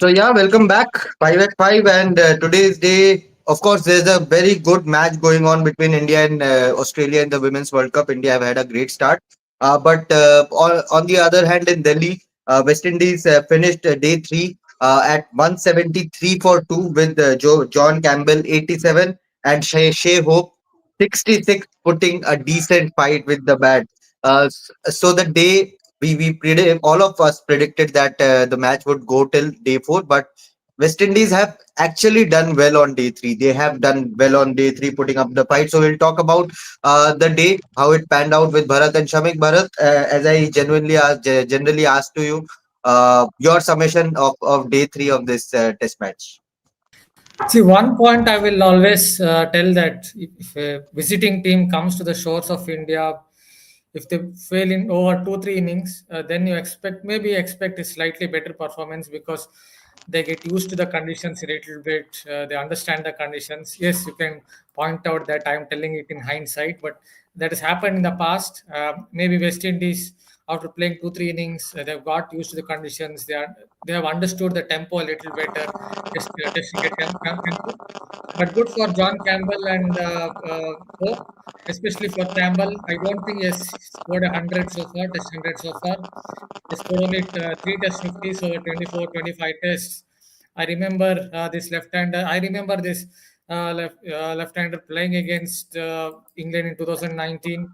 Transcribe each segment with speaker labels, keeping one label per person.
Speaker 1: So yeah, welcome back. 5 at 5, and today's day, of course, there's a very good match going on between India and Australia in the Women's World Cup. India have had a great start, but on the other hand, in Delhi, West Indies finished day three at 173 for two with John Campbell 87 and Shea Hope 66, putting a decent fight with the bat. So the day we predict all of us predicted that the match would go till day four, but West Indies have actually done well on day three. They have done well on day three, putting up the fight. So we'll talk about the day, how it panned out with Bharat and Shamik. Bharat, as I generally ask to you, your summation of day three of this test match.
Speaker 2: See, one point I will always tell that if a visiting team comes to the shores of India, if they fail in over two, three innings, then you expect a slightly better performance because they get used to the conditions a little bit. They understand the conditions. Yes, you can point out that I'm telling it in hindsight, but that has happened in the past. Maybe West Indies, after playing two, three innings, they've got used to the conditions. They have understood the tempo a little better. Test cricket tempo. But good for John Campbell and Hope, especially for Campbell. I don't think he has scored 100 so far, test 100 so far. He scored only three test 50s over 24, 25 tests. I remember this left-hander. I remember this left-hander playing against England in 2019,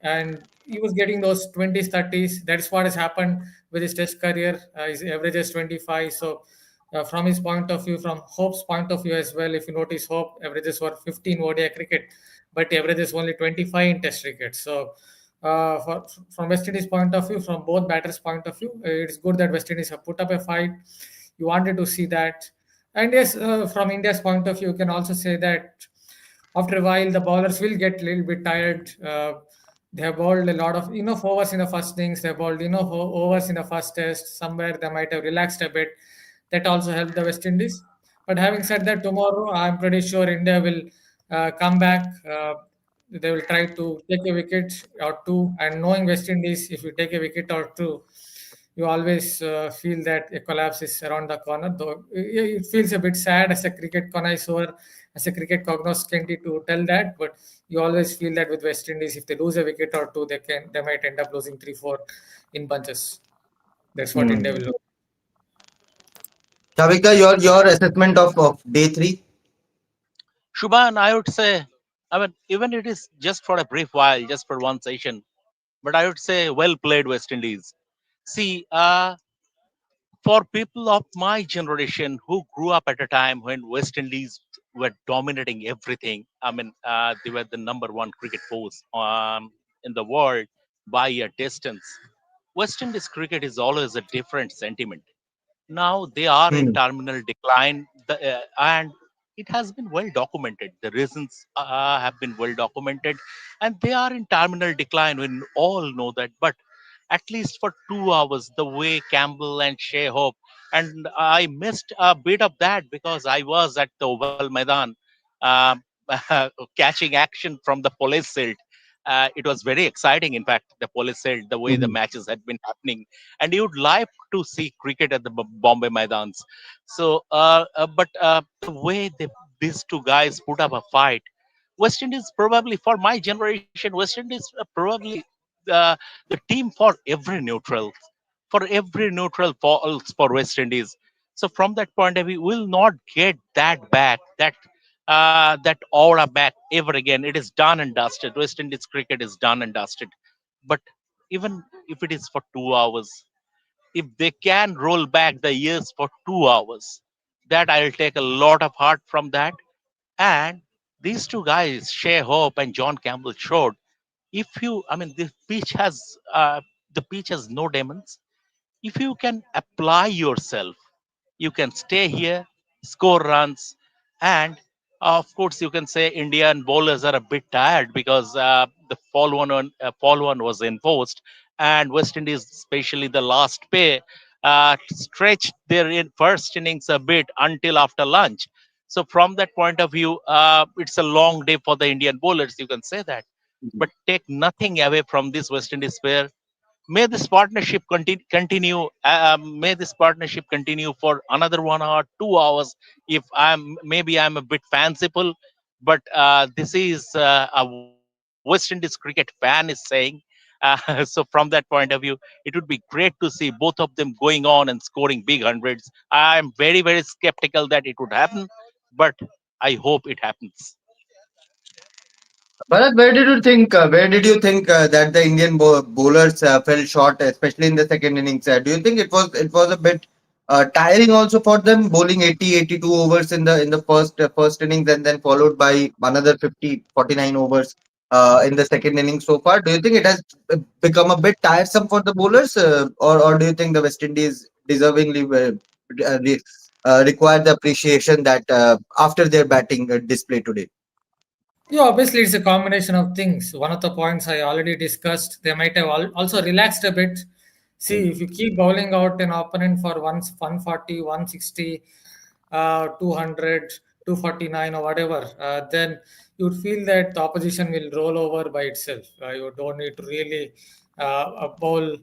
Speaker 2: and he was getting those 20s, 30s. That's what has happened with his test career. His average is 25. So, from his point of view, from Hope's point of view as well, if you notice, Hope averages were 15 ODI cricket, but he averages only 25 in test cricket. So, from West Indies' point of view, from both batters' point of view, it's good that West Indies have put up a fight. You wanted to see that. And yes, from India's point of view, you can also say that after a while, the bowlers will get a little bit tired. They have bowled a lot of enough overs in the first innings. They have bowled enough overs in the first test. Somewhere they might have relaxed a bit. That also helped the West Indies. But having said that, tomorrow I'm pretty sure India will come back. They will try to take a wicket or two. And knowing West Indies, if you take a wicket or two, you always feel that a collapse is around the corner. Though it feels a bit sad as a cricket connoisseur, as a cricket cognoscenti to tell that, but you always feel that with West Indies, if they lose a wicket or two, they might end up losing 3-4 in bunches. That's what India will
Speaker 1: Hmm.
Speaker 2: do.
Speaker 1: Shavika, your assessment of day three.
Speaker 3: Shubhan, I would say, I mean, even it is just for a brief while, just for one session, but I would say well played West Indies. See, for people of my generation who grew up at a time when West Indies were dominating everything, I mean, they were the number one cricket force in the world by a distance. West Indies cricket is always a different sentiment. Now they are in
Speaker 1: Hmm.
Speaker 3: terminal decline, and it has been well documented. The reasons have been well documented, and they are in terminal decline. We all know that. But at least for 2 hours, the way Campbell and Shea Hope, and I missed a bit of that because I was at the Oval Maidan, um, catching action from the police silt. It was very exciting, in fact, the police silt, the way the
Speaker 1: Hmm.
Speaker 3: matches had been happening, and you would like to see cricket at the Bombay Maidans. So, the way these two guys put up a fight, West Indies probably for my generation, West Indies probably the team for every neutral, falls for West Indies. So from that point of view, we'll not get that back, that aura back ever again. It is done and dusted. West Indies cricket is done and dusted. But even if it is for 2 hours, if they can roll back the years for 2 hours, that I'll take a lot of heart from that. And these two guys, Shea Hope and John Campbell, showed if you, I mean, the pitch has no demons. If you can apply yourself, you can stay here, score runs, and of course you can say Indian bowlers are a bit tired because the fall one was enforced, and West Indies, especially the last pair, stretched their first innings a bit until after lunch. So from that point of view, it's a long day for the Indian bowlers. You can say that, but take nothing away from this West Indies pair. May this partnership continue. May this partnership continue for another 1 hour, 2 hours. If I'm a bit fanciful, but this is a West Indies cricket fan is saying. So from that point of view, it would be great to see both of them going on and scoring big hundreds. I'm very, very skeptical that it would happen, but I hope it happens.
Speaker 1: Bharat, where did you think that the Indian bowlers fell short, especially in the second innings? Do you think it was a bit tiring also for them, bowling 80, 82 overs in the first innings, and then followed by another 50, 49 overs in the second innings so far? Do you think it has become a bit tiresome for the bowlers, or do you think the West Indies deservingly require the appreciation that after their batting display today?
Speaker 2: Yeah, obviously it's a combination of things. One of the points I already discussed, they might have also relaxed a bit. See, if you keep bowling out an opponent for 140, 160, 200, 249 or whatever, then you'd feel that the opposition will roll over by itself. You don't need to really bowl.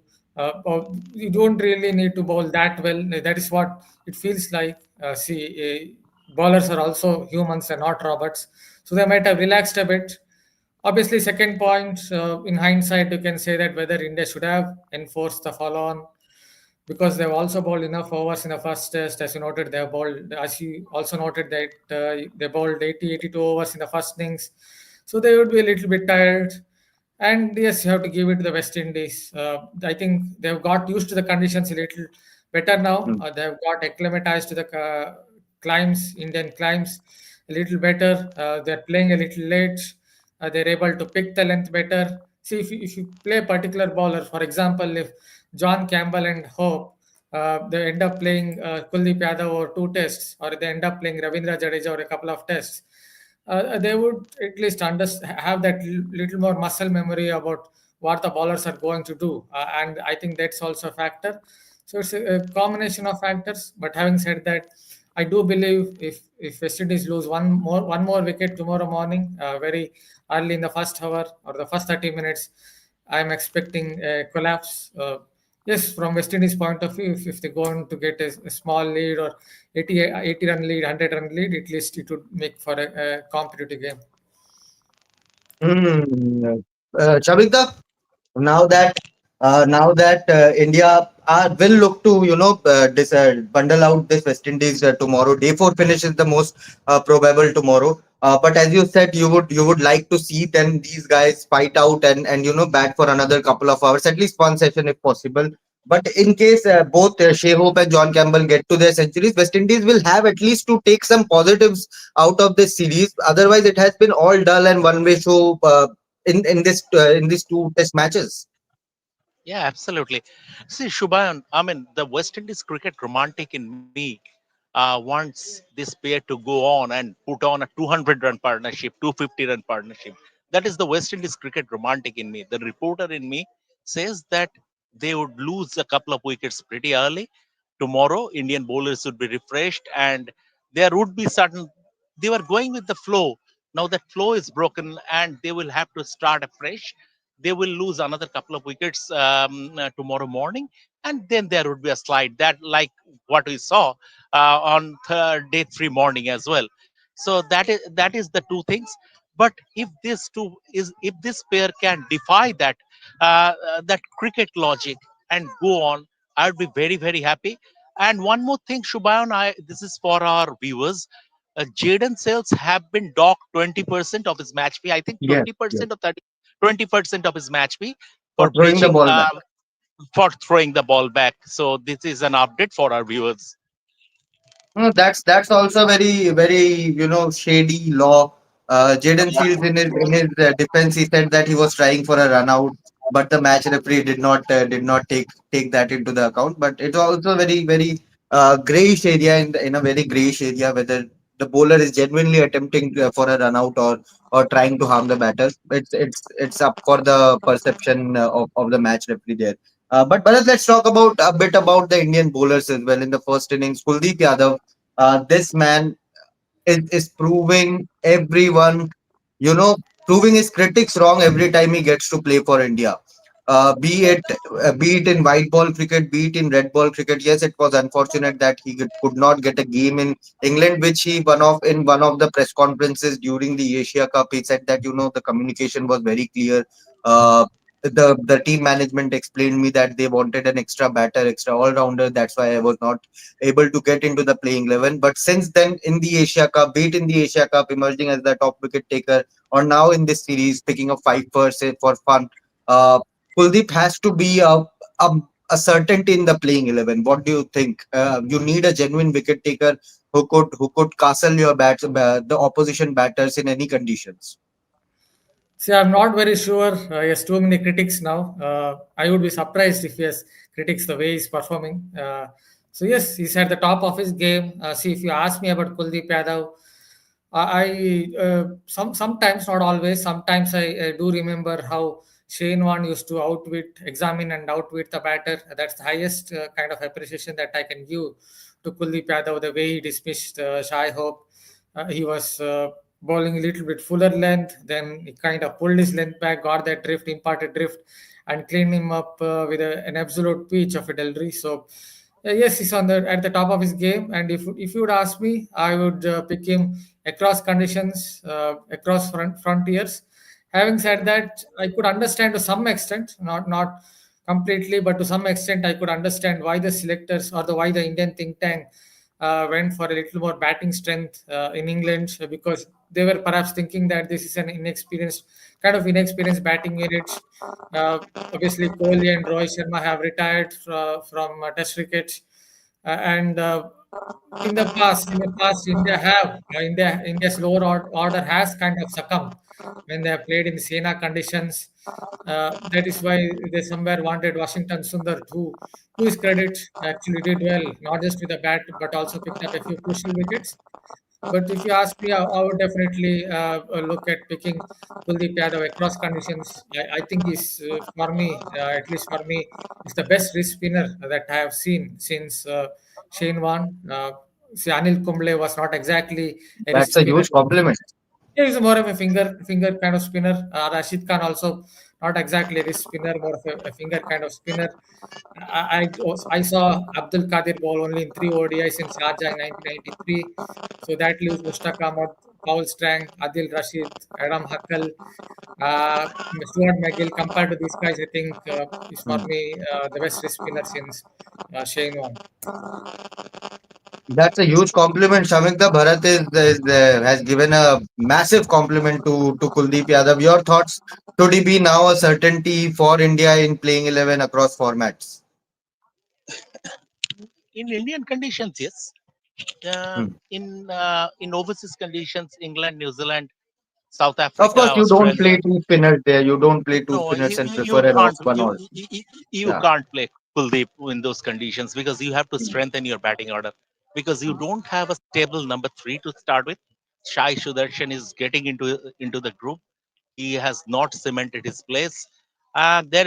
Speaker 2: You don't really need to bowl that well. That is what it feels like. Bowlers are also humans and not robots, so they might have relaxed a bit. Obviously, second point, in hindsight, you can say that whether India should have enforced the follow on, because they've also bowled enough overs in the first test. As you noted, they have bowled, as you also noted, that they bowled 80, 82 overs in the first innings. So they would be a little bit tired. And yes, you have to give it to the West Indies. I think they've got used to the conditions a little better now. They've got acclimatized to the climbs, Indian climbs, a little better. They're playing a little late. They're able to pick the length better. See, if you play a particular bowler, for example, if John Campbell and Hope, they end up playing Kuldeep Yadav over two tests, or they end up playing Ravindra Jadeja over a couple of tests, they would at least have that little more muscle memory about what the bowlers are going to do, and I think that's also a factor. So it's a combination of factors. But having said that, I do believe if West Indies lose one more wicket tomorrow morning, very early in the first hour or the first 30 minutes, I'm expecting a collapse. Yes, from West Indies point of view, if they're going to get a small lead or 80 run lead, 100 run lead, at least it would make for a competitive game.
Speaker 1: Hmm. Shabita, now that India will look to bundle out this West Indies tomorrow. Day four finishes the most probable tomorrow. But as you said, you would like to see then these guys fight out and bat for another couple of hours, at least one session if possible. But in case both Shea Hope and John Campbell get to their centuries, West Indies will have at least to take some positives out of this series. Otherwise, it has been all dull and one way show in these two test matches.
Speaker 3: Yeah, absolutely. See, Shubhan, I mean, the West Indies cricket romantic in me wants this pair to go on and put on a 200-run partnership, 250-run partnership. That is the West Indies cricket romantic in me. The reporter in me says that they would lose a couple of wickets pretty early. Tomorrow, Indian bowlers would be refreshed and there would be certain, they were going with the flow. Now that flow is broken and they will have to start afresh. They will lose another couple of wickets tomorrow morning, and then there would be a slide that, like what we saw on day three morning as well. So that is the two things. But if this pair can defy that cricket logic and go on, I would be very very happy. And one more thing, Shubhayan, this is for our viewers. Jaden Sales have been docked 20% of his match fee. I think
Speaker 1: Yes, yes.
Speaker 3: 20% or 20% of his match fee
Speaker 1: For
Speaker 3: for
Speaker 1: throwing the
Speaker 3: breaching
Speaker 1: ball back.
Speaker 3: for throwing the ball back. So this is an update for our viewers.
Speaker 1: No, that's also very shady law. Jaden Seals in his defense, he said that he was trying for a run out, but the match referee did not take that into the account. But it's also very grayish area in a very grayish area whether the bowler is genuinely attempting for a run out or trying to harm the batter. It's up for the perception of the match referee there. But Bharat, let's talk about a bit about the Indian bowlers as well. In the first innings, Kuldeep Yadav, this man is proving everyone, you know, proving his critics wrong every time he gets to play for India. Be it in white ball cricket, be it in red ball cricket. Yes, it was unfortunate that could not get a game in England, which he one of in one of the press conferences during the Asia Cup. He said that the communication was very clear. The team management explained me that they wanted an extra batter, extra all rounder. That's why I was not able to get into the playing 11. But since then, in the Asia Cup, be it in the Asia Cup, emerging as the top wicket taker, or now in this series, picking up five for fun. Uh, Kuldeep has to be a, a certainty in the playing 11. What do you think? You need a genuine wicket taker who could castle your the opposition batters in any conditions.
Speaker 2: See, I'm not very sure. He has too many critics now. I would be surprised if he has critics the way he's performing. So yes, he's at the top of his game. See, if you ask me about Kuldeep Yadav, sometimes, not always, sometimes I do remember how Shane Warne used to examine and outwit the batter. That's the highest kind of appreciation that I can give to Kuldeep Yadav. The way he dismissed Shai Hope, he was bowling a little bit fuller length, then he kind of pulled his length back, got that drift, imparted drift, and cleaned him up with an absolute peach of a delivery. So yes, he's on the at the top of his game. And if you would ask me, I would pick him across conditions, across frontiers. Having said that, I could understand to some extent, not completely, but to some extent, I could understand why the selectors or the why the Indian think tank went for a little more batting strength in England, because they were perhaps thinking that this is an inexperienced batting unit. Uh, Obviously, Kohli and Rohit Sharma have retired from Test cricket, and in the past, India's lower order has kind of succumbed when they have played in Sena conditions. That is why they somewhere wanted Washington Sundar, to his credit, actually did well, not just with the bat, but also picked up a few crucial wickets. But if you ask me, I would definitely look at picking Kuldeep Yadav across conditions. I think for me, at least for me, is the best wrist spinner that I have seen since Shane Warne. See, Anil Kumble was not exactly a wrist
Speaker 1: That's a
Speaker 2: spinner.
Speaker 1: huge compliment.
Speaker 2: He is more of a finger kind of spinner. Rashid Khan also not exactly a wrist spinner, more of a finger kind of spinner. I saw Abdul Qadir bowl only in three ODIs in Sharjah in 1993. So that leaves Mushtaq Ahmad, Paul Strang, Adil Rashid, Adam Huckle, uh, Stuart McGill. Compared to these guys, I think is for
Speaker 1: Hmm.
Speaker 2: me the best wrist spinner since Shane Warne.
Speaker 1: That's a huge compliment. Shamikta Bharat has given a massive compliment to Kuldeep Yadav. Your thoughts? Should he be now a certainty for India in playing 11 across formats?
Speaker 3: In Indian conditions, yes.
Speaker 1: Hmm.
Speaker 3: In overseas conditions, England, New Zealand, South
Speaker 1: Of
Speaker 3: Africa,
Speaker 1: course, you don't
Speaker 3: Australia.
Speaker 1: play two spinners there. You don't play two
Speaker 3: No,
Speaker 1: spinners and
Speaker 3: you
Speaker 1: prefer an off
Speaker 3: can't
Speaker 1: one all.
Speaker 3: you
Speaker 1: Yeah.
Speaker 3: can't play Kuldeep in those conditions because you have to strengthen your batting order because you don't have a stable number three to start with. Shai Sudarshan is getting into the group. He has not cemented his place. There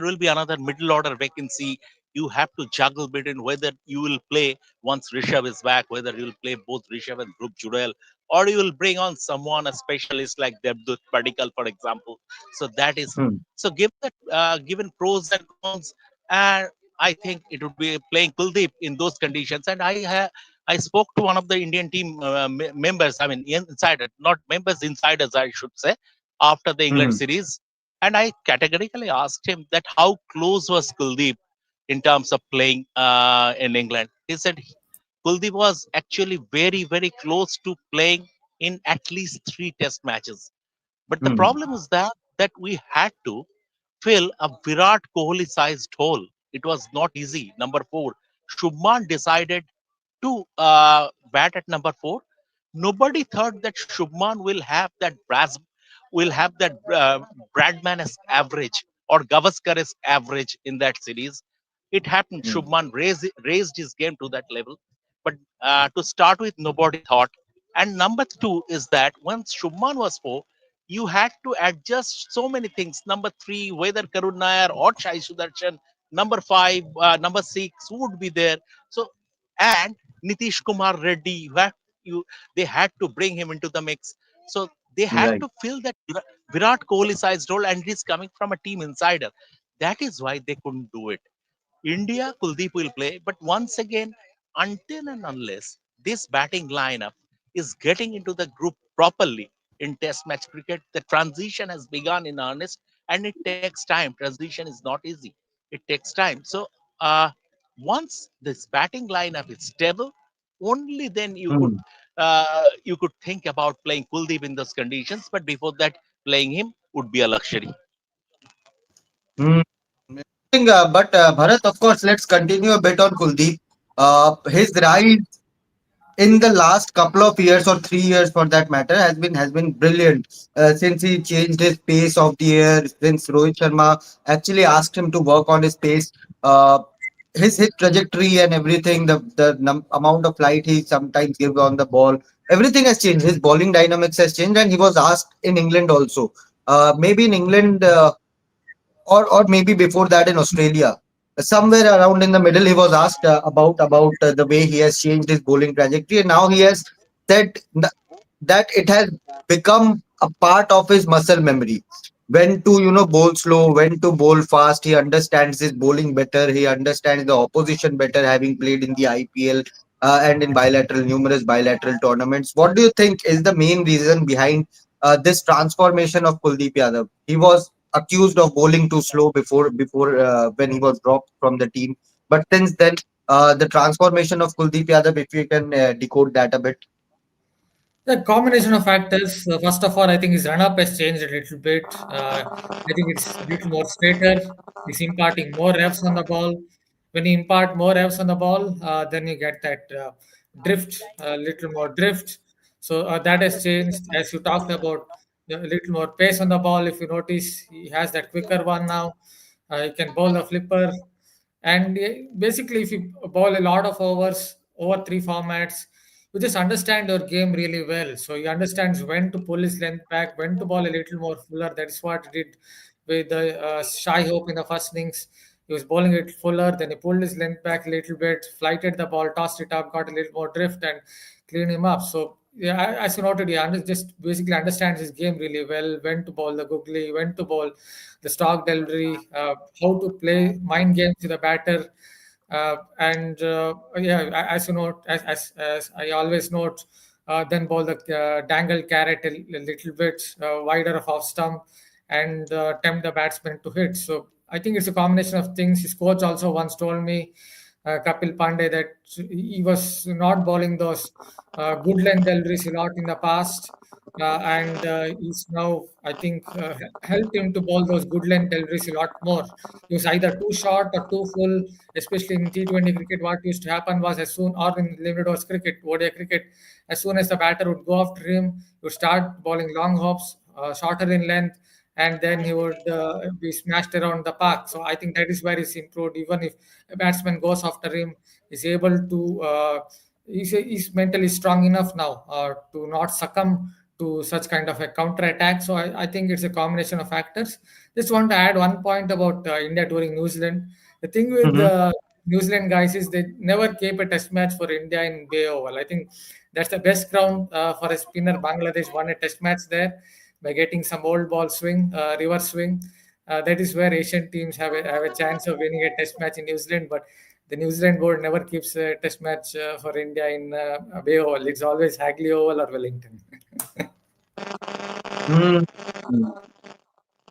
Speaker 3: will be another middle order vacancy. You have to juggle between whether you will play once Rishabh is back, whether you will play both Rishabh and Group Jurel, or you will bring on someone, a specialist like Devdutt Padikal, for example. So that is
Speaker 1: Hmm.
Speaker 3: so given pros and cons, and I think it would be playing Kuldeep in those conditions. And I spoke to one of the Indian team members. I mean, insider, not members, insiders, I should say, after the England
Speaker 1: Hmm.
Speaker 3: series, and I categorically asked him that how close was Kuldeep in terms of playing in England. He said Kuldeep was actually very, very close to playing in at least three test matches. But the
Speaker 1: Hmm.
Speaker 3: problem is that we had to fill a Virat Kohli sized hole. It was not easy. Number four, Shubman decided to bat at number four. Nobody thought that Shubman will have that Bradman-esque average or Gavaskar-esque average in that series. It happened.
Speaker 1: Hmm.
Speaker 3: Shubman raised his game to that level. But to start with, nobody thought. And number two is that once Shubman was four, you had to adjust so many things. Number three, whether Karun Nair or Shai Sudarshan. Number five, number six would be there. So, and Nitish Kumar Reddy, you they had to bring him into the mix. So they had
Speaker 1: Right.
Speaker 3: to fill that. Virat Kohli sized role, and it is coming from a team insider. That is why they couldn't do it. India, Kuldeep will play, but once again, until and unless this batting lineup is getting into the group properly in Test match cricket, the transition has begun in earnest, and it takes time. Transition is not easy; it takes time. So, uh, once this batting lineup is stable, only then
Speaker 1: Hmm.
Speaker 3: you could think about playing Kuldeep in those conditions. But before that, playing him would be a luxury.
Speaker 1: Hmm. But Bharat, of course, let's continue a bit on Kuldeep. His rise in the last couple of years or 3 years for that matter has been brilliant since he changed his pace of the air, since Rohit Sharma actually asked him to work on his pace. uh, his trajectory and everything, the amount of flight he sometimes gives on the ball, everything has changed. His bowling dynamics has changed, and he was asked in England also, maybe in England, or maybe before that in Australia. Somewhere around in the middle, he was asked about the way he has changed his bowling trajectory, and now he has said that it has become a part of his muscle memory. When to bowl slow, when to bowl fast. He understands his bowling better. He understands the opposition better, having played in the IPL and in numerous bilateral tournaments. What do you think is the main reason behind this transformation of Kuldeep Yadav? He was accused of bowling too slow before when he was dropped from the team. But since then, the transformation of Kuldeep Yadav, if you can decode that a bit.
Speaker 2: The combination of factors. First of all, I think his run-up has changed a little bit. I think it's a little more straighter. He's imparting more reps on the ball. When you impart more reps on the ball, then you get that drift, a little more drift. So that has changed. As you talked about, a little more pace on the ball. If you notice, he has that quicker one now. He can bowl the flipper. And basically, if you bowl a lot of overs over three formats, you just understand your game really well. So he understands when to pull his length back, when to ball a little more fuller. That's what he did with the Shy Hope in the first innings. He was bowling it fuller, then he pulled his length back a little bit, flighted the ball, tossed it up, got a little more drift, and cleaned him up. So yeah, as you noted, just basically understands his game really well. When to bowl the googly, when to bowl the stock delivery, how to play mind games with the batter. And yeah, as you know, as I always note, then bowl the dangle carrot a little bit wider of off stump and tempt the batsman to hit. So I think it's a combination of things. His coach also once told me, Kapil Pandey, that he was not bowling those good length deliveries a lot in the past. And he's now, I think, helped him to bowl those good length deliveries a lot more. He was either too short or too full, especially in T20 cricket. What used to happen was as soon, or in limited overs cricket, ODI cricket, as soon as the batter would go after him, he would start bowling long hops, shorter in length, and then he would be smashed around the park. So I think that is where he's improved. Even if a batsman goes after him, he's able to. He's mentally strong enough now to not succumb to such kind of a counter attack. So I think it's a combination of factors. Just want to add one point about India touring New Zealand. The thing with
Speaker 1: Mhm.
Speaker 2: the New Zealand guys is they never keep a test match for India in Bay Oval. I think that's the best ground for a spinner. Bangladesh won a test match there by getting some old ball swing, reverse swing. That is where Asian teams have a chance of winning a test match in New Zealand. But the New Zealand board never keeps a test match for India in Bay Oval. It's always Hagley Oval or Wellington.
Speaker 1: Mm.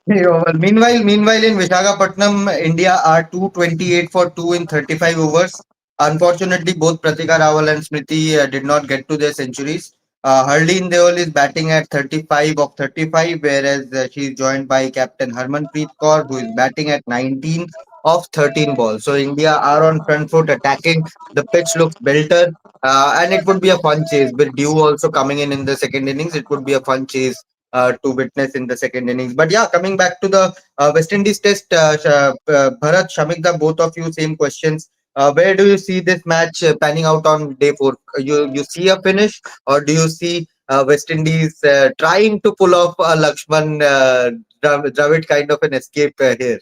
Speaker 1: Yeah, well, meanwhile, in Visakhapatnam, India are 228 for 2 in 35 overs. Unfortunately, both Pratika Rawal and Smriti did not get to their centuries. Harleen Deol is batting at 35 of 35, whereas she is joined by Captain Harmanpreet Kaur, who is batting at 19 of 13 balls. So India are on front foot attacking. The pitch looks belter, and it would be a fun chase. With Dew also coming in the second innings, it would be a fun chase to witness in the second innings. But yeah, coming back to the West Indies test, Bharat, Shamikda, both of you, same questions. Where do you see this match panning out on day four? You see a finish, or do you see West Indies trying to pull off a Lakshman Dravid kind of an escape here?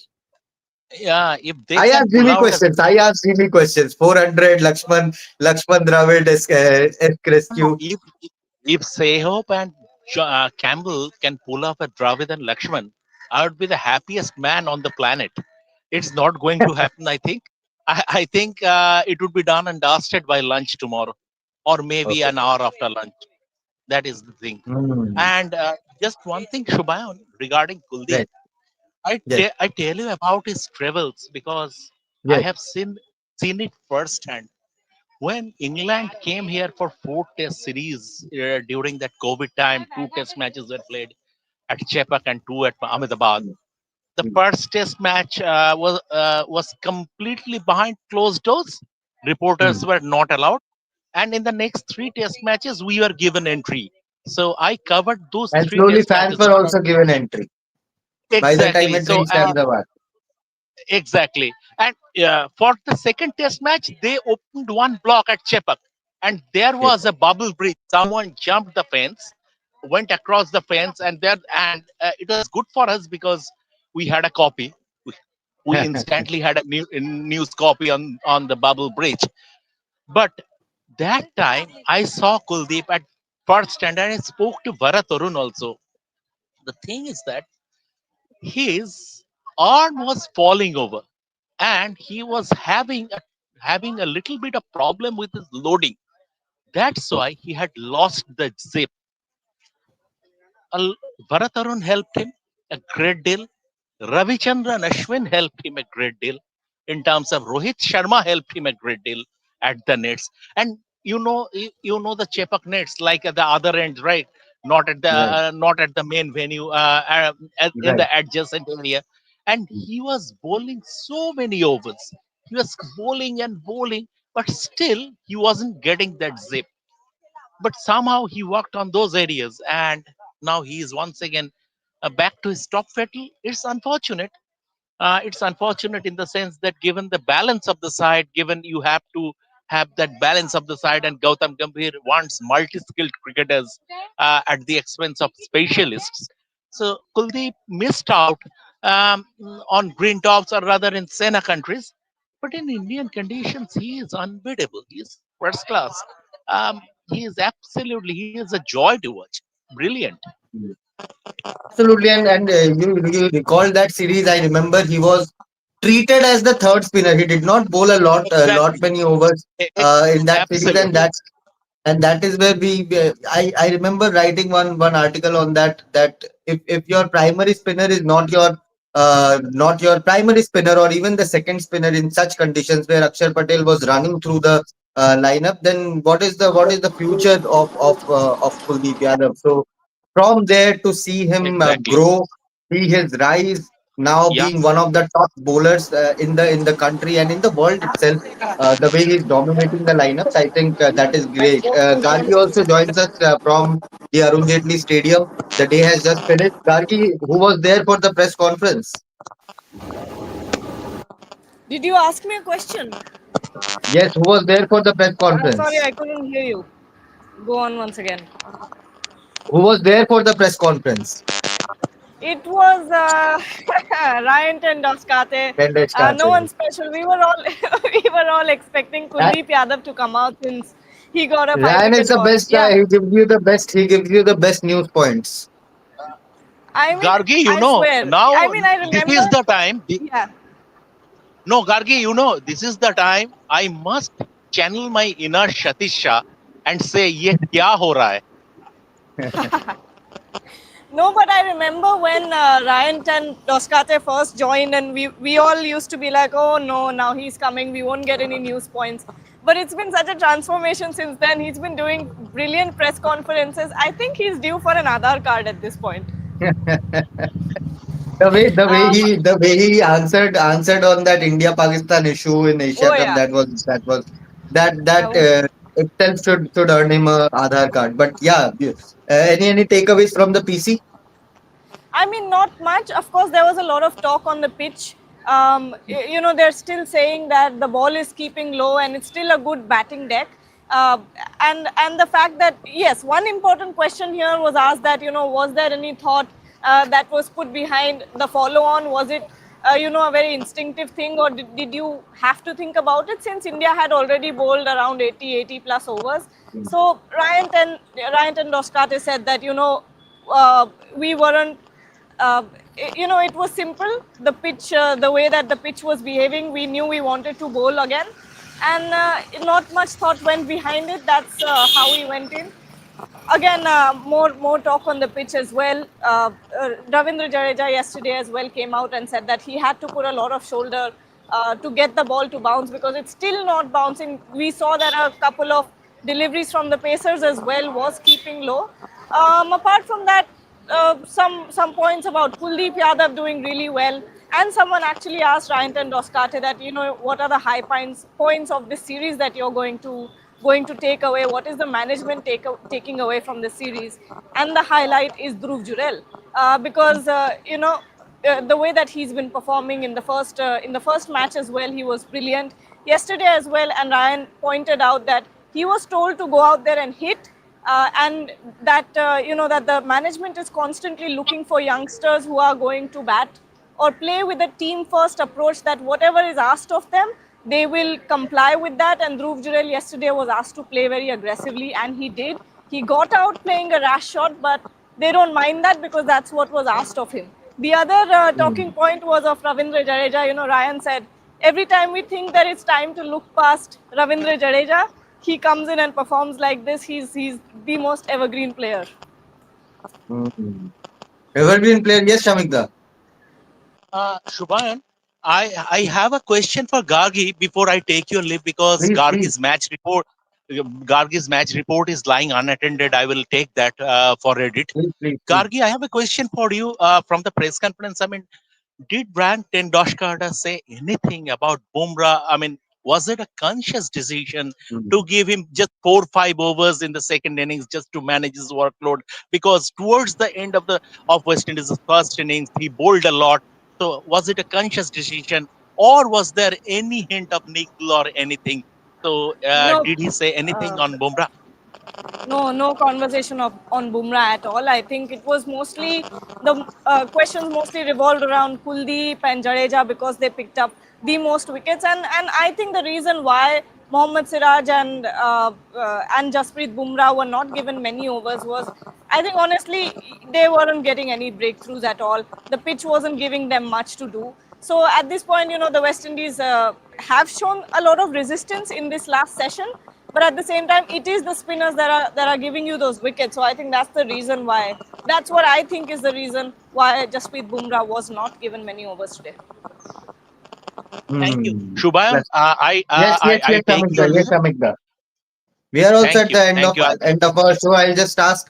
Speaker 3: Yeah, if they
Speaker 1: I
Speaker 3: can
Speaker 1: ask
Speaker 3: pull
Speaker 1: Jimmy
Speaker 3: out a
Speaker 1: questions. I ask Jimmy questions. 400 Lakshman Dravid esque
Speaker 3: no,
Speaker 1: rescue.
Speaker 3: if Sehop and Campbell can pull off a Dravid and Lakshman, I would be the happiest man on the planet. It's not going to happen, I think. I think it would be done and dusted by lunch tomorrow, or maybe
Speaker 1: Okay.
Speaker 3: an hour after lunch. That is the thing.
Speaker 1: Hmm.
Speaker 3: And just one thing, Shubhayan, regarding Kuldeep.
Speaker 1: Right. Yes.
Speaker 3: I tell you about his travels because I
Speaker 1: Yes.
Speaker 3: have seen it firsthand. When England came here for four Test series during that COVID time, two Test matches were played at Chepak and two at Ahmedabad.
Speaker 1: Hmm.
Speaker 3: The
Speaker 1: Hmm.
Speaker 3: first Test match was completely behind closed doors.
Speaker 1: Hmm.
Speaker 3: Reporters were not allowed, and in the next three Test matches, we were given entry. So I covered those
Speaker 1: And
Speaker 3: three
Speaker 1: slowly
Speaker 3: Test
Speaker 1: fans
Speaker 3: matches.
Speaker 1: were also given entry by the time
Speaker 3: Exactly.
Speaker 1: it
Speaker 3: So
Speaker 1: reached Ahmedabad.
Speaker 3: exactly. And for the second test match, they opened one block at Chepak, and there
Speaker 1: Yes.
Speaker 3: was a bubble bridge. Someone jumped the fence, went across the fence, and it was good for us because we had a copy. We, we instantly had a news copy on the bubble bridge. But that time, I saw Kuldeep at first, and I spoke to Bharat Arun also. The thing is that his arm was falling over and he was having a little bit of problem with his loading. That's
Speaker 1: Okay.
Speaker 3: why he had lost the zip. Al- Bharatarun helped him a great deal. Ravichandran Ashwin helped him a great deal. In terms of Rohit Sharma helped him a great deal at the nets. And you know the Chepak nets like at the other end, right?
Speaker 1: Right.
Speaker 3: Not at the main venue, in
Speaker 1: Right.
Speaker 3: the adjacent area. And
Speaker 1: Hmm.
Speaker 3: he was bowling so many overs. He was bowling and bowling, but still he wasn't getting that zip, but somehow he worked on those areas and now he is once again back to his top fettle. It's unfortunate in the sense that given the balance of the side, given you have to have that balance of the side, and Gautam Gambhir wants multi-skilled cricketers at the expense of specialists. So Kuldeep missed out um, on green tops, or rather in Sena countries. But in Indian conditions, he is unbeatable. He is first class. He is absolutely, he is a joy to watch. Brilliant.
Speaker 1: Hmm. Absolutely, and you recall that series. I remember he was treated as the third spinner. He did not bowl a lot
Speaker 3: Exactly.
Speaker 1: many overs in that series, and
Speaker 3: Absolutely.
Speaker 1: that is where I remember writing one article on that if your primary spinner is not your primary spinner or even the second spinner in such conditions where Akshar Patel was running through the lineup, then what is the future of Kuldeep Yadav? So from there to see him
Speaker 3: Exactly.
Speaker 1: grow, see his rise, now
Speaker 3: Yeah.
Speaker 1: being one of the top bowlers in the country and in the world itself, the way he's dominating the lineups, I think that is great. Gargi also joins us from the Arun Jaitley Stadium. The day has just finished. Gargi, who was there for the press conference?
Speaker 4: Did you ask me a question?
Speaker 1: Yes, who was there for the press
Speaker 4: Sorry,
Speaker 1: conference?
Speaker 4: I couldn't hear you. Go on once again.
Speaker 1: Who was there for the press conference?
Speaker 4: It was Ryan and Doskate.
Speaker 1: Pendek
Speaker 4: No one
Speaker 1: started.
Speaker 4: special. We were all we were all expecting
Speaker 1: Ra-
Speaker 4: Kuldeep Yadav to come out since he got a five
Speaker 1: Ryan is
Speaker 4: wicket
Speaker 1: the
Speaker 4: haul.
Speaker 1: best
Speaker 4: Yeah,
Speaker 1: guy. He gives you the best. He gives you the best news points.
Speaker 4: I mean,
Speaker 3: Gargi,
Speaker 4: I swear. I
Speaker 3: now
Speaker 4: mean, I
Speaker 3: this
Speaker 4: remember.
Speaker 3: is the time.
Speaker 4: Yeah.
Speaker 3: No, Gargi, this is the time I must channel my inner Shatisha and say, "Ye kya ho raha hai?"
Speaker 4: No, but I remember when Ryan and Doskate first joined, and we all used to be like, oh no, now he's coming, we won't get any news points. But it's been such a transformation since then. He's been doing brilliant press conferences. I think he's due for an Aadhaar card at this point. Um,
Speaker 1: The way he answered on that India Pakistan issue in Asia
Speaker 4: oh
Speaker 1: Cup,
Speaker 4: yeah.
Speaker 1: that was that
Speaker 4: That was
Speaker 1: itself should earn him a Aadhaar card. But yeah, any takeaways from the PC?
Speaker 4: I mean, not much. Of course, there was a lot of talk on the pitch. They're still saying that the ball is keeping low and it's still a good batting deck. Uh, and the fact that, yes, one important question here was asked that, was there any thought that was put behind the follow on? Was it, a very instinctive thing, or did you have to think about it since India had already bowled around 80 plus overs? So Ryan Ten Doskate said that, uh, we weren't. It was simple. The pitch, the way that the pitch was behaving, we knew we wanted to bowl again, and not much thought went behind it. That's how we went in. Again, more talk on the pitch as well. Ravindra Jadeja yesterday as well came out and said that he had to put a lot of shoulder to get the ball to bounce because it's still not bouncing. We saw that a couple of deliveries from the Pacers as well was keeping low. Apart from that, some points about Kuldeep Yadav doing really well. And someone actually asked Ryan Doskate that, what are the high points of this series that you're going to take away? What is the management taking away from the series? And the highlight is Dhruv Jurel, because the way that he's been performing in the first match as well, he was brilliant. Yesterday as well, and Ryan pointed out that he was told to go out there and hit, and that that the management is constantly looking for youngsters who are going to bat or play with a team first approach, that whatever is asked of them, they will comply with that. And Dhruv Jurel yesterday was asked to play very aggressively, and he did. He got out playing a rash shot, but they don't mind that because that's what was asked of him. The other talking
Speaker 1: Hmm.
Speaker 4: point was of Ravindra Jadeja. Ryan said, every time we think that it's time to look past Ravindra Jadeja, he comes in and performs like this. He's the most evergreen player.
Speaker 1: Hmm. Evergreen player, yes, Shamikda.
Speaker 3: Shubhayan, I have a question for Gargi before I take your leave because
Speaker 1: Please, please,
Speaker 3: Gargi's match report is lying unattended. I will take that for Reddit.
Speaker 1: please, please, please.
Speaker 3: Gargi, I have a question for you from the press conference. I mean, did Brand Tendoshkar say anything about Bumrah? I mean, was it a conscious decision
Speaker 1: Hmm.
Speaker 3: to give him just 4 5 overs in the second innings just to manage his workload? Because towards the end of West Indies' first innings, he bowled a lot. So was it a conscious decision, or was there any hint of niggle or anything? So
Speaker 4: No,
Speaker 3: did he say anything
Speaker 4: uh,
Speaker 3: on Bumrah?
Speaker 4: no conversation on Bumrah at all. I think it was mostly the questions mostly revolved around Kuldeep and Jadeja because they picked up the most wickets, and I think the reason why Mohammad Siraj and Jasprit Bumrah were not given many overs was, I think honestly they weren't getting any breakthroughs at all. The pitch wasn't giving them much to do. So at this point, the West Indies have shown a lot of resistance in this last session, but at the same time, it is the spinners that are giving you those wickets. So I think that's the reason why. That's what I think is the reason why Jasprit Bumrah was not given many overs today.
Speaker 3: Thank you,
Speaker 1: Hmm.
Speaker 3: Shubham.
Speaker 1: Yes, yes, yes,
Speaker 3: I
Speaker 1: yes,
Speaker 3: take
Speaker 1: Shamikda,
Speaker 3: your
Speaker 1: yes,
Speaker 3: leave.
Speaker 1: Shamikda. We are also
Speaker 3: Thank
Speaker 1: at
Speaker 3: you,
Speaker 1: the end
Speaker 3: thank
Speaker 1: of
Speaker 3: you.
Speaker 1: our show. I'll just ask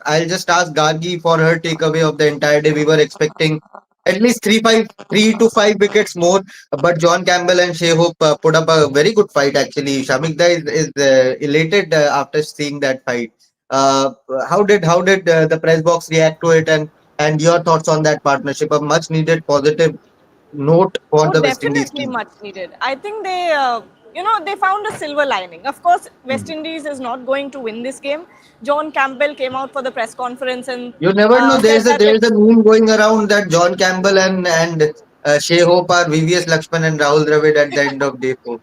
Speaker 1: Gargi for her takeaway of the entire day. We were expecting at least 3 to 5 wickets more, but John Campbell and Shea Hope put up a very good fight. Actually, Shamikda is elated after seeing that fight. Uh, how did the press box react to it, and your thoughts on that partnership? A much needed positive note for
Speaker 4: Oh,
Speaker 1: the West Indies
Speaker 4: definitely
Speaker 1: team.
Speaker 4: much needed. I think they found a silver lining. Of course, West Indies is not going to win this game. John Campbell came out for the press conference and
Speaker 1: You never know.
Speaker 4: said
Speaker 1: There's a
Speaker 4: that
Speaker 1: there's a meme going around that John Campbell and Shea Hope are VVS Lakshman and Rahul Dravid at the end of day four.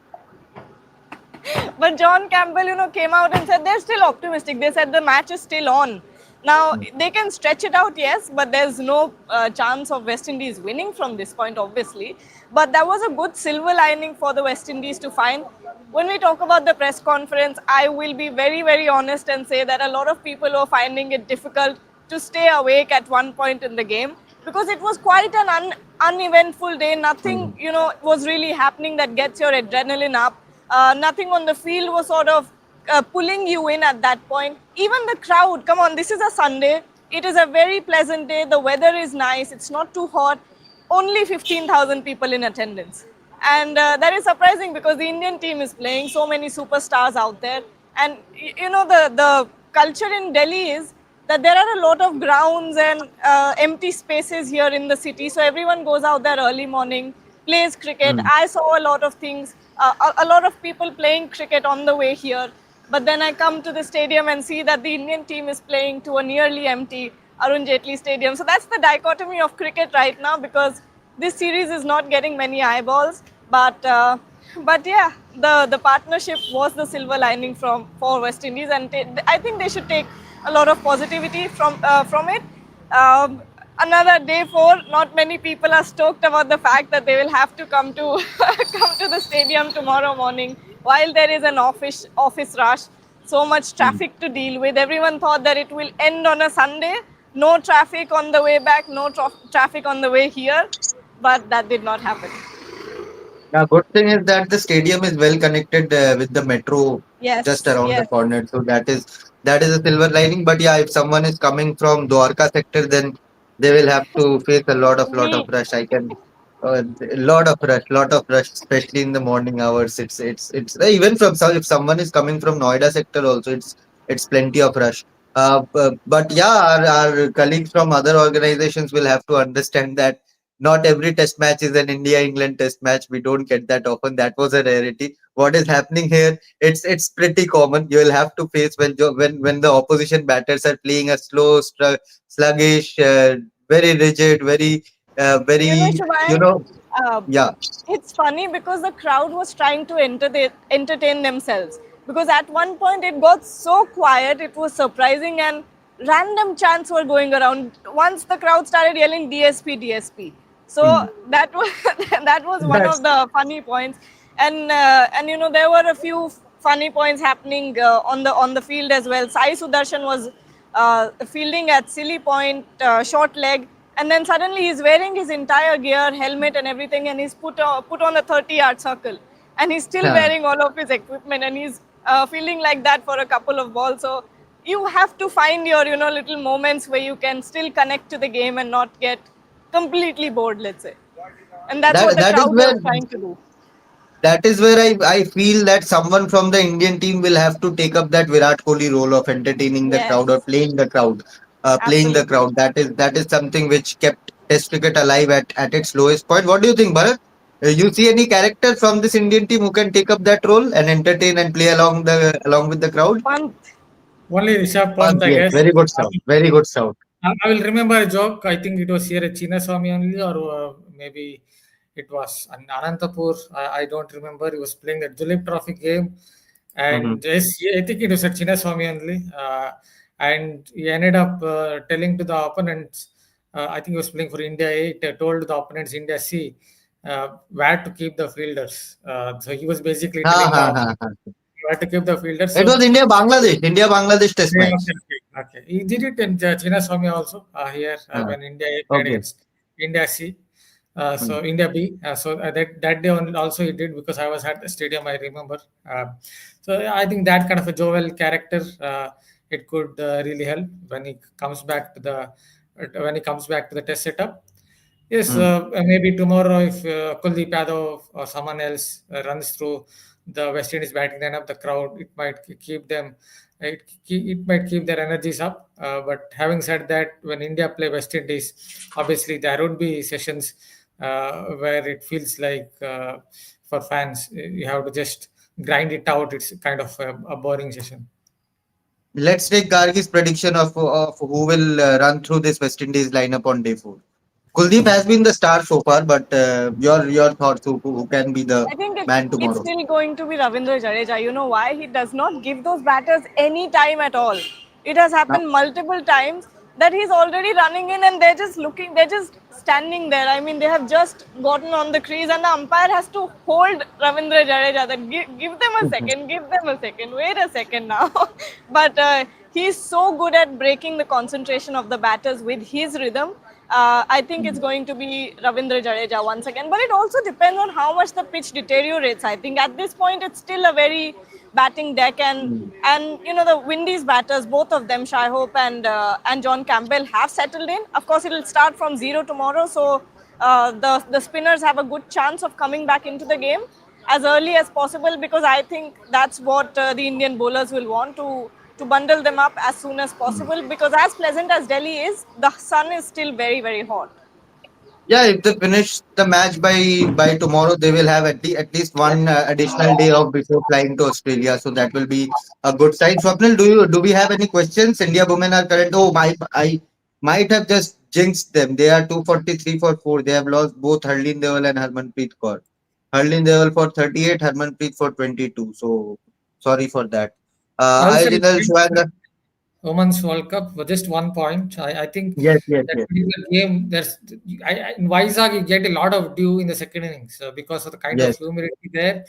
Speaker 4: But John Campbell, came out and said they're still optimistic. They said the match is still on. Now they can stretch it out, yes, but there's no chance of West Indies winning from this point, obviously. But that was a good silver lining for the West Indies to find. When we talk about the press conference, I will be very, very honest and say that a lot of people were finding it difficult to stay awake at one point in the game because it was quite an uneventful day. Nothing,
Speaker 1: Mm.
Speaker 4: was really happening that gets your adrenaline up. Nothing on the field was sort of pulling you in at that point. Even the crowd, come on, this is a Sunday. It is a very pleasant day. The weather is nice. It's not too hot. Only 15,000 people in attendance. And that is surprising because the Indian team is playing so many superstars out there. And the culture in Delhi is that there are a lot of grounds and empty spaces here in the city. So everyone goes out there early morning, plays cricket.
Speaker 1: Mm.
Speaker 4: I saw a lot of things, a lot of people playing cricket on the way here. But then I come to the stadium and see that the Indian team is playing to a nearly empty Arun Jaitley Stadium. So that's the dichotomy of cricket right now because this series is not getting many eyeballs. But yeah, the partnership was the silver lining for West Indies, and I think they should take a lot of positivity from it. Um, Another day four. Not many people are stoked about the fact that they will have to come to come to the stadium tomorrow morning. While there is an office rush, so much
Speaker 1: Hmm.
Speaker 4: traffic to deal with. Everyone thought that it will end on a Sunday. No traffic on the way back. No traffic on the way here, but that did not happen.
Speaker 1: Now, good thing is that the stadium is well connected with the metro just
Speaker 4: Yes,
Speaker 1: around the
Speaker 4: yes.
Speaker 1: corner. So that is a silver lining. But yeah, if someone is coming from Dwarka sector, then they will have to face a lot of
Speaker 4: Me.
Speaker 1: rush. A lot of rush, especially in the morning hours. It's even from if someone is coming from Noida sector also, it's plenty of rush. But yeah, our colleagues from other organizations will have to understand that not every test match is an India England test match. We don't get that often. That was a rarity. What is happening here? It's pretty common. You will have to face when the opposition batters are playing a slow, sluggish, very rigid,
Speaker 4: You know,
Speaker 1: very
Speaker 4: Shivang, uh,
Speaker 1: yeah.
Speaker 4: it's funny because the crowd was trying to entertain themselves. Because at one point it got so quiet, it was surprising, and random chants were going around. Once the crowd started yelling DSP, DSP. So
Speaker 1: Hmm.
Speaker 4: that was that was one
Speaker 1: That's
Speaker 4: of the funny points, and you know there were a few funny points happening on the field as well. Sai Sudarshan was fielding at silly point, short leg, and then suddenly he's wearing his entire gear, helmet, and everything, and he's put on a 30-yard circle, and he's still
Speaker 1: yeah.
Speaker 4: wearing all of his equipment, and he's feeling like that for a couple of balls. So you have to find your little moments where you can still connect to the game and not get completely bored, let's say, and that's what
Speaker 1: That
Speaker 4: the
Speaker 1: that is
Speaker 4: crowd
Speaker 1: where
Speaker 4: was trying to do.
Speaker 1: I feel that someone from the Indian team will have to take up that Virat Kohli role of entertaining the crowd or
Speaker 4: Yes,
Speaker 1: playing the crowd. Playing the
Speaker 4: absolutely.
Speaker 1: crowd. That is something which kept Test cricket alive at its lowest point. What do you think, Bharat? You see any character from this Indian team who can take up that role and entertain and play along with the crowd?
Speaker 4: Pant.
Speaker 2: Only Rishabh Pant,
Speaker 1: Pant,
Speaker 2: I
Speaker 1: yes,
Speaker 2: guess.
Speaker 1: very good sound. Very good sound.
Speaker 2: I will remember a joke. I think it was here at Chinnaswamy only, or maybe it was in Anantapur. I don't remember. He was playing the Dulip Trophy game,
Speaker 1: Hmm.
Speaker 2: and yes, I think it was at Chinnaswamy only. And he ended up telling to the opponents. I think he was playing for India 8. Told the opponents India C where to keep the fielders. So he was basically
Speaker 1: Ha,
Speaker 2: telling the
Speaker 1: ha,
Speaker 2: opponents
Speaker 1: ha, ha.
Speaker 2: where to keep the fielders.
Speaker 1: It
Speaker 2: So
Speaker 1: was India Bangladesh Test
Speaker 2: yeah,
Speaker 1: match.
Speaker 2: okay, okay, okay. He did it in Chinnaswamy also here
Speaker 1: Ah,
Speaker 2: when India played
Speaker 1: okay.
Speaker 2: against India C.
Speaker 1: Hmm.
Speaker 2: So India B. That day also he did because I was at the stadium. I remember. So I think that kind of a jovial character it could really help when he comes back to the test setup. Yes,
Speaker 1: Hmm.
Speaker 2: maybe tomorrow if Kuldeep Yadav or someone else runs through the West Indies batting lineup, the crowd it might keep them, it might keep their energies up. But having said that, when India play West Indies, obviously there would be sessions where it feels like for fans you have to just grind it out. It's kind of a boring session.
Speaker 1: Let's take Gargi's prediction of who will run through this West Indies lineup on day four. Kuldeep has been the star so far, but your thoughts who can be the
Speaker 4: I think
Speaker 1: man
Speaker 4: it's
Speaker 1: tomorrow?
Speaker 4: still going to be Ravindra Jadeja. You know why? He does not give those batters any time at all. It has
Speaker 1: Now,
Speaker 4: happened multiple times that he's already running in and they're just standing there. I mean, they have just gotten on the crease and the umpire has to hold Ravindra Jadeja. That give them a second, give them a second, wait a second now. But he's so good at breaking the concentration of the batters with his rhythm. I think it's going to be Ravindra Jadeja once again. But it also depends on how much the pitch deteriorates. I think at this point it's still a very batting deck,
Speaker 1: mm,
Speaker 4: and you know the Windies batters, both of them, Shai Hope and John Campbell, have settled in. Of course, it will start from zero tomorrow, so the spinners have a good chance of coming back into the game as early as possible because I think that's what the Indian bowlers will want to bundle them up as soon as
Speaker 1: mm.
Speaker 4: possible because as pleasant as Delhi is, the sun is still very, very hot.
Speaker 1: Yeah, if they finish the match by tomorrow, they will have at least one additional day off before flying to Australia. So that will be a good sign. Swapnil, do we have any questions? India women are current. Oh, I might have just jinxed them. They are 243 for 4. They have lost both Harleen Deol and Harmanpreet Kaur. Harleen Deol for 38, Harmanpreet for 22. So sorry for that.
Speaker 2: Also,
Speaker 1: Hi, Jinal Shwanga.
Speaker 2: Women's World Cup. Just one point. I think
Speaker 1: Yes, yes,
Speaker 2: that
Speaker 1: yes,
Speaker 2: particular game, in Vizag, you get a lot of dew in the second innings because of the kind of
Speaker 1: yes.
Speaker 2: humidity there.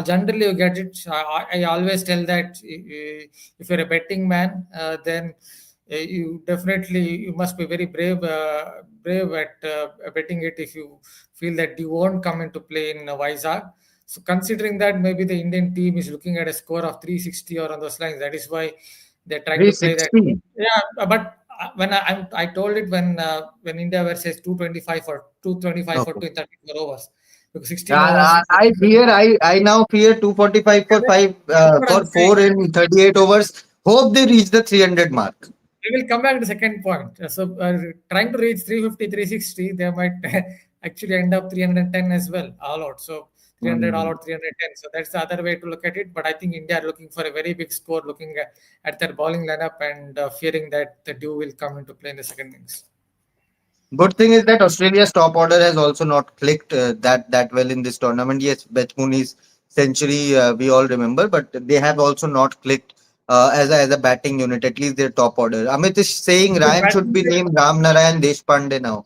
Speaker 2: Generally, you get it. I always tell that if you're a betting man, then you definitely you must be very brave at betting it if you feel that you won't come into play in Vizag. So considering that maybe the Indian team is looking at a score of 360 or on those lines, that is why they're trying to play that.
Speaker 1: 360.
Speaker 2: Yeah, but when I told it when India versus 225 for 225 for
Speaker 1: Okay.
Speaker 2: 234 overs because 16 overs.
Speaker 1: I now fear 245 for five
Speaker 2: That's what I'm
Speaker 1: for
Speaker 2: saying.
Speaker 1: four in 38 overs. Hope they reach the 300 mark.
Speaker 2: We will come back to the second point. So trying to reach 350, 360, they might actually end up 310 as well, all out. So 300 all
Speaker 1: Hmm.
Speaker 2: out, 310. So that's the other way to look at it. But I think India are looking for a very big score, looking at their bowling lineup and fearing that the dew will come into play in the second innings.
Speaker 1: Good thing is that Australia's top order has also not clicked that well in this tournament. Yes, Beth Mooney's century we all remember, but they have also not clicked as a batting unit. At least their top order. Amit is saying
Speaker 2: But
Speaker 1: Ryan should
Speaker 2: batting
Speaker 1: be
Speaker 2: unit,
Speaker 1: named Ram Narayan Deshpande now.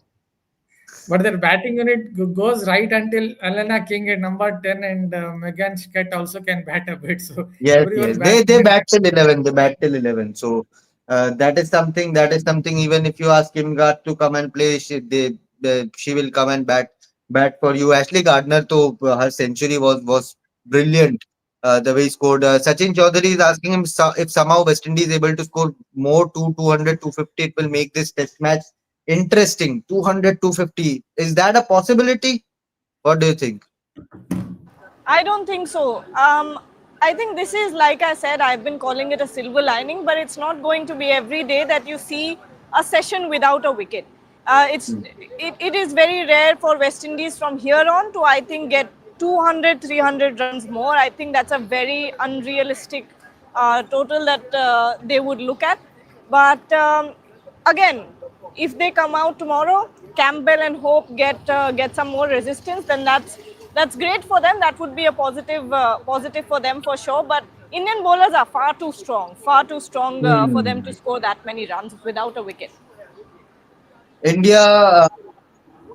Speaker 2: but their batting unit goes right until Alana King at number 10 and Megan Skett also can bat a bit. So
Speaker 1: Yes, yes.
Speaker 2: everyone
Speaker 1: They
Speaker 2: batting
Speaker 1: bat till 11. They bat till 11. So that is something. Even if you ask Kim Gard to come and play, she will come and bat for you. Ashley Gardner, to her century was brilliant. The way he scored. Sachin Chaudhary is asking him if somehow West Indies is able to score more 200, 250, it will make this test match interesting. 200, 250. Is that a possibility? What do you think?
Speaker 4: I don't think so. I think this is, like I said, I've been calling it a silver lining, but it's not going to be every day that you see a session without a wicket. It is very rare for West Indies from here on to, I think, get 200, 300 runs more. I think that's a very unrealistic total that they would look at. But again, if they come out tomorrow, Campbell and Hope get some more resistance, then that's great for them. That would be a positive for them for sure. But Indian bowlers are far too strong for them to
Speaker 1: Hmm.
Speaker 4: score that many runs without a wicket.
Speaker 1: India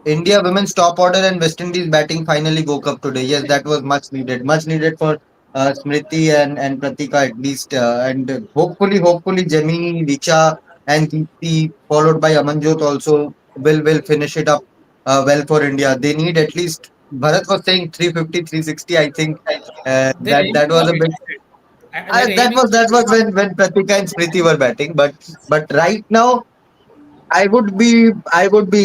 Speaker 1: India women's top order and West Indies batting finally woke up today. Yes, that was much needed. Much needed for Smriti and Pratika at least. And hopefully, Jemmy, Richa, and Deepti, followed by Amanjot also will finish it up well for India. They need at least. Bharat was saying 350, 360. I think
Speaker 2: they're
Speaker 1: that
Speaker 2: aiming
Speaker 1: was
Speaker 2: for
Speaker 1: a
Speaker 2: it.
Speaker 1: bit.
Speaker 2: They're aiming for
Speaker 1: That
Speaker 2: it.
Speaker 1: was when Pratika and Smriti were batting. But right now I would be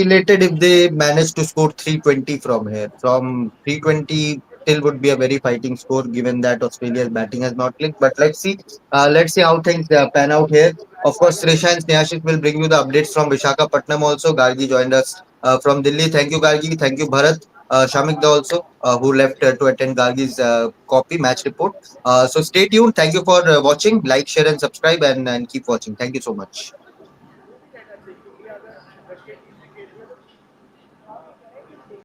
Speaker 1: elated if they manage to score 320 from here. From 320 still would be a very fighting score given that Australia's batting has not clicked. But let's see how things pan out here. Of course, Srisha and Snehashik will bring you the updates from Visakhapatnam also. Gargi joined us from Delhi. Thank you, Gargi. Thank you, Bharat. Shamikda also, who left to attend Gargi's copy match report. So stay tuned. Thank you for watching. Like, share, and subscribe, and keep watching. Thank you so much.